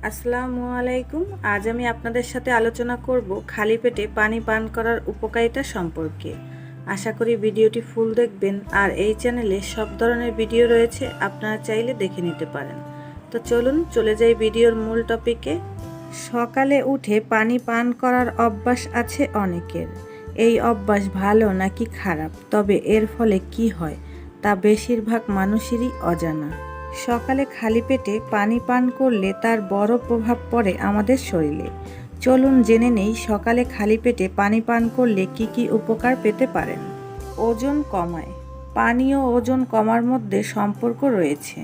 আসসালামু আলাইকুম। আজ আমি আপনাদের সাথে আলোচনা করব খালি পেটে পানি পান করার উপকারিতা সম্পর্কে। আশা করি ভিডিওটি ফুল দেখবেন। আর এই চ্যানেলে সব ধরনের ভিডিও রয়েছে, আপনারা চাইলে দেখে নিতে পারেন। তো চলুন চলে যাই ভিডিওর মূল টপিকে। সকালে উঠে পানি পান করার অভ্যাস আছে অনেকের। এই অভ্যাস ভালো নাকি খারাপ, তবে এর ফলে কি হয় তা বেশিরভাগ মানুষেরই অজানা। সকালে খালি পেটে পানি পান করলে তার বড় প্রভাব পড়ে আমাদের শরীরে। চলুন জেনে নেই সকালে খালি পেটে পানি পান করলে কি কি উপকার পেতে পারেন। ওজন কমায়। পানি ও ওজন কমার মধ্যে সম্পর্ক রয়েছে।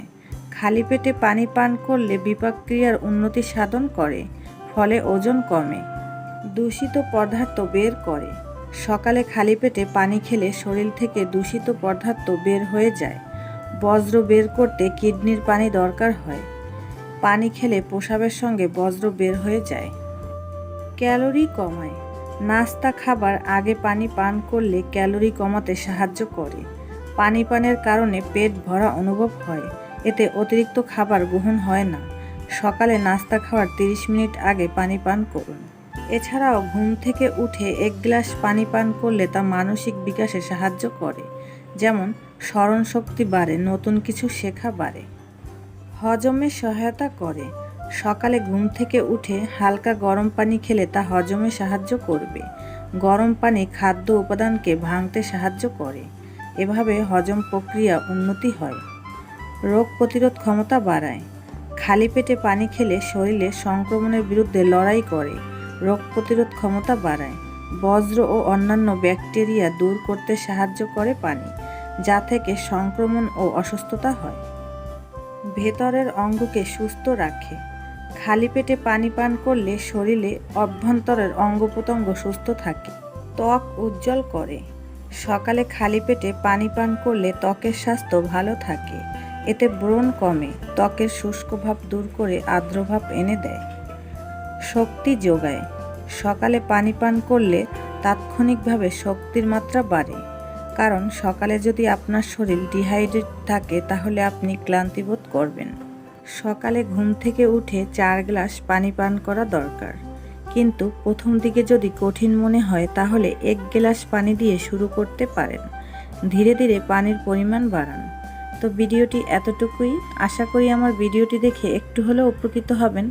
খালি পেটে পানি পান করলে বিপাক ক্রিয়ার উন্নতি সাধন করে, ফলে ওজন কমে। দূষিত পদার্থ বের করে। সকালে খালি পেটে পানি খেলে শরীর থেকে দূষিত পদার্থ বের হয়ে যায়। বজ্র বের করতে কিডনির পানি দরকার হয়। পানি খেলে প্রস্রাবের সঙ্গে বজ্র বের হয়ে যায়। ক্যালোরি কমায়। নাস্তা খাবার আগে পানি পান করলে ক্যালোরি কমাতে সাহায্য করে। পানি পানের কারণে পেট ভরা অনুভব হয়, এতে অতিরিক্ত খাবার গ্রহণ হয় না। সকালে নাস্তা খাওয়ার 30 মিনিট আগে পানি পান করুন। এছাড়াও ঘুম থেকে উঠে 1 গ্লাস পানি পান করলে তা মানসিক বিকাশে সাহায্য করে, যেমন স্মরণ শক্তি বাড়ে, নতুন কিছু শেখা বাড়ে। হজমে সহায়তা করে। সকালে ঘুম থেকে উঠে হালকা গরম পানি খেলে তা হজমে সাহায্য করবে। গরম পানি খাদ্য উপাদানকে ভাঙতে সাহায্য করে, এভাবে হজম প্রক্রিয়া উন্নতি হয়। রোগ প্রতিরোধ ক্ষমতা বাড়ায়। খালি পেটে পানি খেলে শরীরে সংক্রমণের বিরুদ্ধে লড়াই করে, রোগ প্রতিরোধ ক্ষমতা বাড়ায়। বজ্র ও অন্যান্য ব্যাকটেরিয়া দূর করতে সাহায্য করে পানি, যা থেকে সংক্রমণ ও অসুস্থতা হয়। ভেতরের অঙ্গকে সুস্থ রাখে। খালি পেটে পানি পান করলে শরীরে অভ্যন্তরের অঙ্গ প্রত্যঙ্গ সুস্থ থাকে। ত্বক উজ্জ্বল করে। সকালে খালি পেটে পানি পান করলে ত্বকের স্বাস্থ্য ভালো থাকে, এতে ব্রণ কমে, ত্বকের শুষ্ক ভাব দূর করে আর্দ্রভাব এনে দেয়। শক্তি যোগায়। সকালে পানি পান করলে তাৎক্ষণিকভাবে শক্তির মাত্রা বাড়ে, কারণ সকালে যদি আপনার শরীর ডিহাইড্রেট থাকে তাহলে আপনি ক্লান্তি বোধ করবেন। সকালে ঘুম থেকে উঠে 4 গ্লাস পানি পান করা দরকার, কিন্তু প্রথম দিকে যদি কঠিন মনে হয় তাহলে 1 গ্লাস পানি দিয়ে শুরু করতে পারেন। ধীরে ধীরে পানির পরিমাণ বাড়ান। তো ভিডিওটি এতটুকুই। আশা করি আমার ভিডিওটি দেখে একটু হলেও উপকৃত হবেন।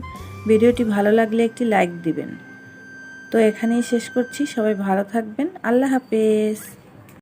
ভিডিওটি ভালো লাগলে একটি লাইক দিবেন। তো এখানেই শেষ করছি। সবাই ভালো থাকবেন। আল্লাহ হাফেজ।